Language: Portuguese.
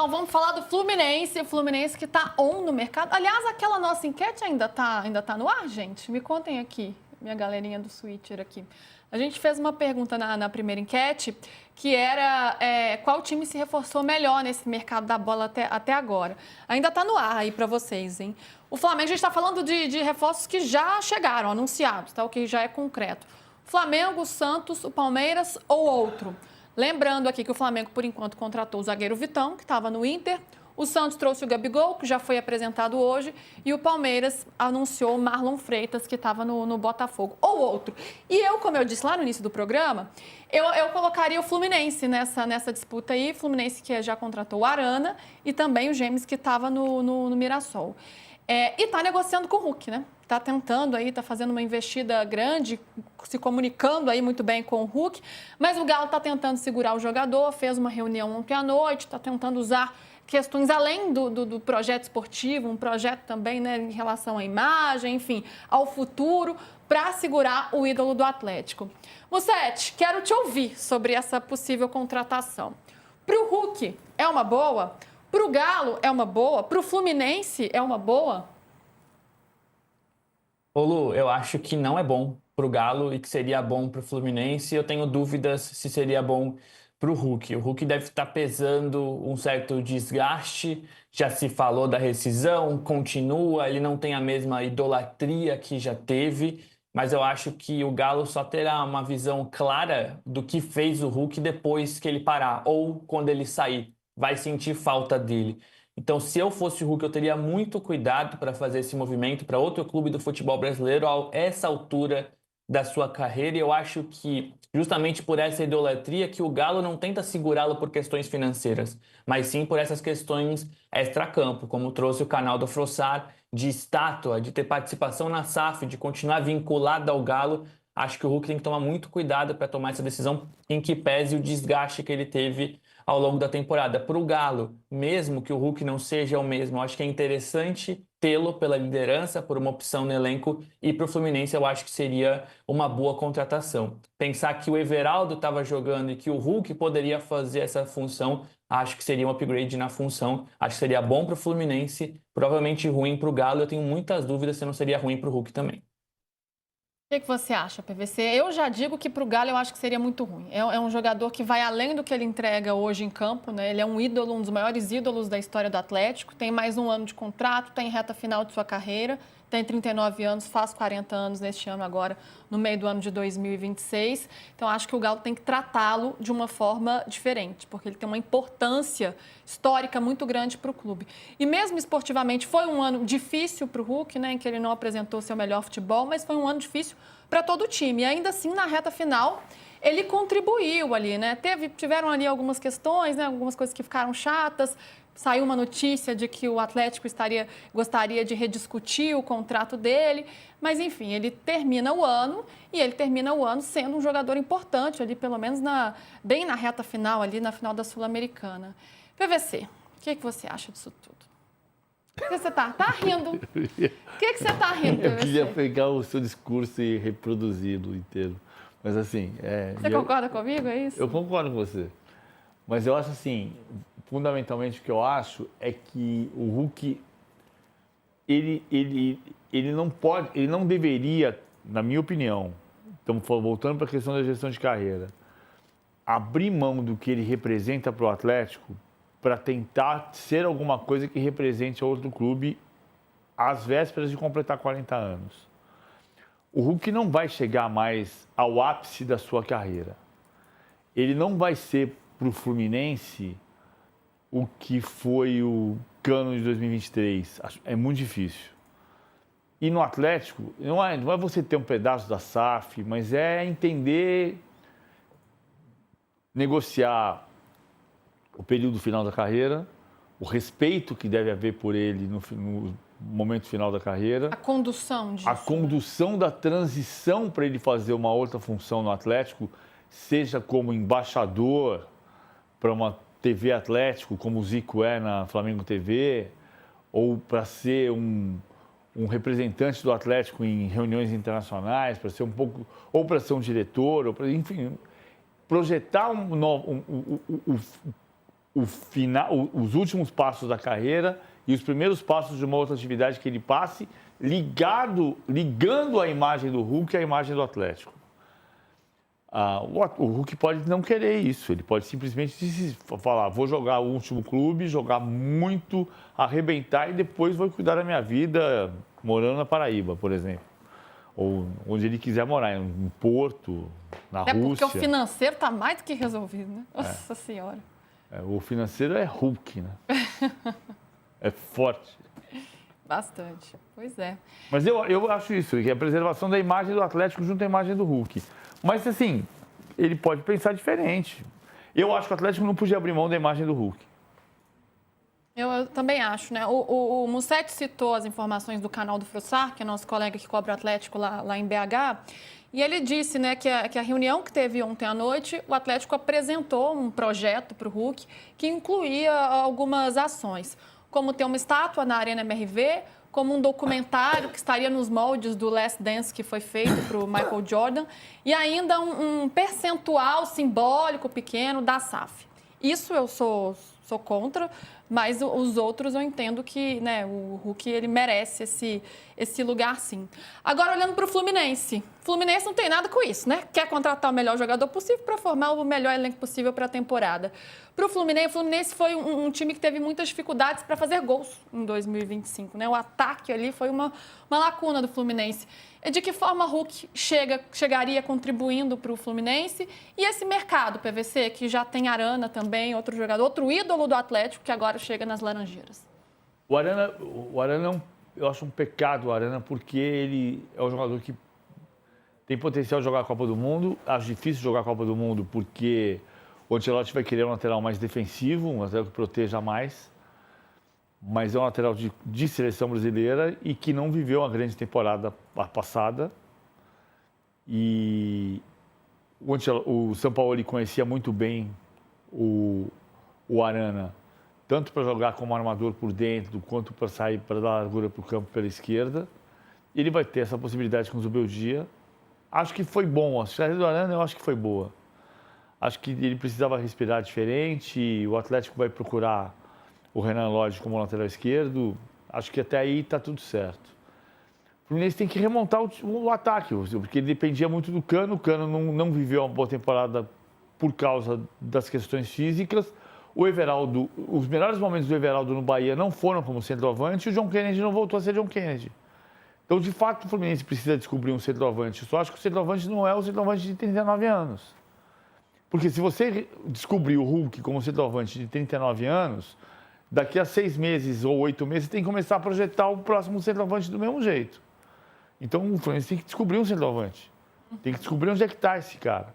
Vamos falar do Fluminense. O Fluminense que está on no mercado. Aliás, aquela nossa enquete ainda tá no ar, gente? Me contem aqui, minha galerinha do Twitter aqui. A gente fez uma pergunta na primeira enquete, que era qual time se reforçou melhor nesse mercado da bola até agora. Ainda está no ar aí para vocês, hein? O Flamengo, a gente está falando de reforços que já chegaram, anunciados, tá? O que já é concreto. Flamengo, o Santos, o Palmeiras ou outro? Lembrando aqui que o Flamengo, por enquanto, contratou o zagueiro Vitão, que estava no Inter. O Santos trouxe o Gabigol, que já foi apresentado hoje. E o Palmeiras anunciou o Marlon Freitas, que estava no Botafogo. Ou outro. E eu, como eu disse lá no início do programa, eu colocaria o Fluminense nessa disputa aí. Fluminense que já contratou o Arana e também o Gêmeos, que estava no Mirassol. E está negociando com o Hulk, né? Está tentando aí, está fazendo uma investida grande, se comunicando aí muito bem com o Hulk, mas o Galo está tentando segurar o jogador, fez uma reunião ontem à noite, está tentando usar questões além do projeto esportivo, um projeto também, né, em relação à imagem, enfim, ao futuro, para segurar o ídolo do Atlético. Mussete, quero te ouvir sobre essa possível contratação. Para o Hulk, é uma boa? Para o Galo, é uma boa? Para o Fluminense, é uma boa? Ô Lu, eu acho que não é bom para o Galo e que seria bom para o Fluminense. Eu tenho dúvidas se seria bom para o Hulk. O Hulk deve estar pesando um certo desgaste. Já se falou da rescisão, continua, ele não tem a mesma idolatria que já teve. Mas eu acho que o Galo só terá uma visão clara do que fez o Hulk depois que ele parar ou quando ele sair. Vai sentir falta dele. Então, se eu fosse o Hulk, eu teria muito cuidado para fazer esse movimento para outro clube do futebol brasileiro a essa altura da sua carreira. E eu acho que, justamente por essa idolatria, que o Galo não tenta segurá-lo por questões financeiras, mas sim por essas questões extracampo, como trouxe o canal do Frossar, de estátua, de ter participação na SAF, de continuar vinculado ao Galo. Acho que o Hulk tem que tomar muito cuidado para tomar essa decisão em que pese o desgaste que ele teve ao longo da temporada. Para o Galo, mesmo que o Hulk não seja o mesmo, eu acho que é interessante tê-lo pela liderança, por uma opção no elenco, e para o Fluminense eu acho que seria uma boa contratação. Pensar que o Everaldo estava jogando e que o Hulk poderia fazer essa função, acho que seria um upgrade na função, acho que seria bom para o Fluminense, provavelmente ruim para o Galo, eu tenho muitas dúvidas se não seria ruim para o Hulk também. O que você acha, PVC? Eu já digo que para o Galo eu acho que seria muito ruim. É um jogador que vai além do que ele entrega hoje em campo, né? Ele é um ídolo, um dos maiores ídolos da história do Atlético. Tem mais um ano de contrato, está em reta final de sua carreira. Tem 39 anos, faz 40 anos neste ano agora, no meio do ano de 2026. Então, acho que o Galo tem que tratá-lo de uma forma diferente, porque ele tem uma importância histórica muito grande para o clube. E mesmo esportivamente, foi um ano difícil para o Hulk, né, em que ele não apresentou seu melhor futebol, mas foi um ano difícil para todo o time. E ainda assim, na reta final, ele contribuiu ali, né? Tiveram ali algumas questões, né, algumas coisas que ficaram chatas. Saiu uma notícia de que o Atlético gostaria de rediscutir o contrato dele, mas enfim, ele termina o ano e ele termina o ano sendo um jogador importante ali, pelo menos bem na reta final ali, na final da Sul-Americana. PVC, o que você acha disso tudo? Por que você tá rindo? Por que você tá rindo, PVC? Eu queria pegar o seu discurso e reproduzi-lo inteiro, mas assim... Você concorda comigo, é isso? Eu concordo com você, mas eu acho assim... Fundamentalmente, o que eu acho é que o Hulk, ele não deveria, na minha opinião, estamos voltando para a questão da gestão de carreira, abrir mão do que ele representa para o Atlético para tentar ser alguma coisa que represente a outro clube às vésperas de completar 40 anos. O Hulk não vai chegar mais ao ápice da sua carreira. Ele não vai ser para o Fluminense o que foi o Cano de 2023. É muito difícil. E no Atlético, não é você ter um pedaço da SAF, mas é entender, negociar o período final da carreira, o respeito que deve haver por ele no momento final da carreira. A condução disso. A condução da transição para ele fazer uma outra função no Atlético, seja como embaixador para uma TV Atlético, como o Zico é na Flamengo TV, ou para ser um representante do Atlético em reuniões internacionais, para ser ou para ser um diretor, ou enfim, projetar os últimos passos da carreira e os primeiros passos de uma outra atividade que ele passe, ligando a imagem do Hulk à imagem do Atlético. O Hulk pode não querer isso, ele pode simplesmente falar, vou jogar o último clube, jogar muito, arrebentar e depois vou cuidar da minha vida morando na Paraíba, por exemplo. Ou onde ele quiser morar, em Porto, na Rússia. Porque o financeiro está mais do que resolvido, né? Nossa Senhora. O financeiro é Hulk, né? É forte. Bastante, pois é. Mas eu acho isso, que é a preservação da imagem do Atlético junto à imagem do Hulk. Mas, assim, ele pode pensar diferente. Eu acho que o Atlético não podia abrir mão da imagem do Hulk. Eu também acho, né? O Musetti citou as informações do canal do Frossar, que é nosso colega que cobre o Atlético lá em BH, e ele disse, né, que a reunião que teve ontem à noite, o Atlético apresentou um projeto para o Hulk que incluía algumas ações, como ter uma estátua na Arena MRV, como um documentário que estaria nos moldes do Last Dance que foi feito para o Michael Jordan, e ainda um percentual simbólico pequeno da SAF. Isso eu sou contra, mas os outros eu entendo que, né, o Hulk ele merece esse lugar, sim. Agora, olhando para o Fluminense. O Fluminense não tem nada com isso, né? Quer contratar o melhor jogador possível para formar o melhor elenco possível para a temporada. Para o Fluminense foi um time que teve muitas dificuldades para fazer gols em 2025, né? O ataque ali foi uma lacuna do Fluminense. De que forma o Hulk chegaria contribuindo para o Fluminense? E esse mercado, PVC, que já tem Arana também, outro jogador, outro ídolo do Atlético, que agora chega nas Laranjeiras. O Arana eu acho um pecado o Arana, porque ele é um jogador que tem potencial de jogar a Copa do Mundo. Acho difícil jogar a Copa do Mundo, porque o Ancelotti vai querer um lateral mais defensivo, um lateral que proteja mais. Mas é um lateral de seleção brasileira e que não viveu uma grande temporada passada. E o Sampaoli conhecia muito bem o Arana, tanto para jogar como armador por dentro, quanto para sair, para dar largura para o campo pela esquerda. E ele vai ter essa possibilidade com o Zubeldia. Acho que foi bom. A saída do Arana eu acho que foi boa. Acho que ele precisava respirar diferente. O Atlético vai procurar o Renan Lodge como lateral esquerdo. Acho que até aí está tudo certo. O Fluminense tem que remontar o ataque, porque ele dependia muito do Cano. O Cano não viveu uma boa temporada por causa das questões físicas. O Everaldo, os melhores momentos do Everaldo no Bahia não foram como centroavante e o John Kennedy não voltou a ser John Kennedy. Então, de fato, o Fluminense precisa descobrir um centroavante. Eu só acho que o centroavante não é o centroavante de 39 anos. Porque se você descobrir o Hulk como centroavante de 39 anos, daqui a 6 meses ou 8 meses, tem que começar a projetar o próximo centroavante do mesmo jeito. Então, o Fluminense tem que descobrir um centroavante. Tem que descobrir onde é que está esse cara.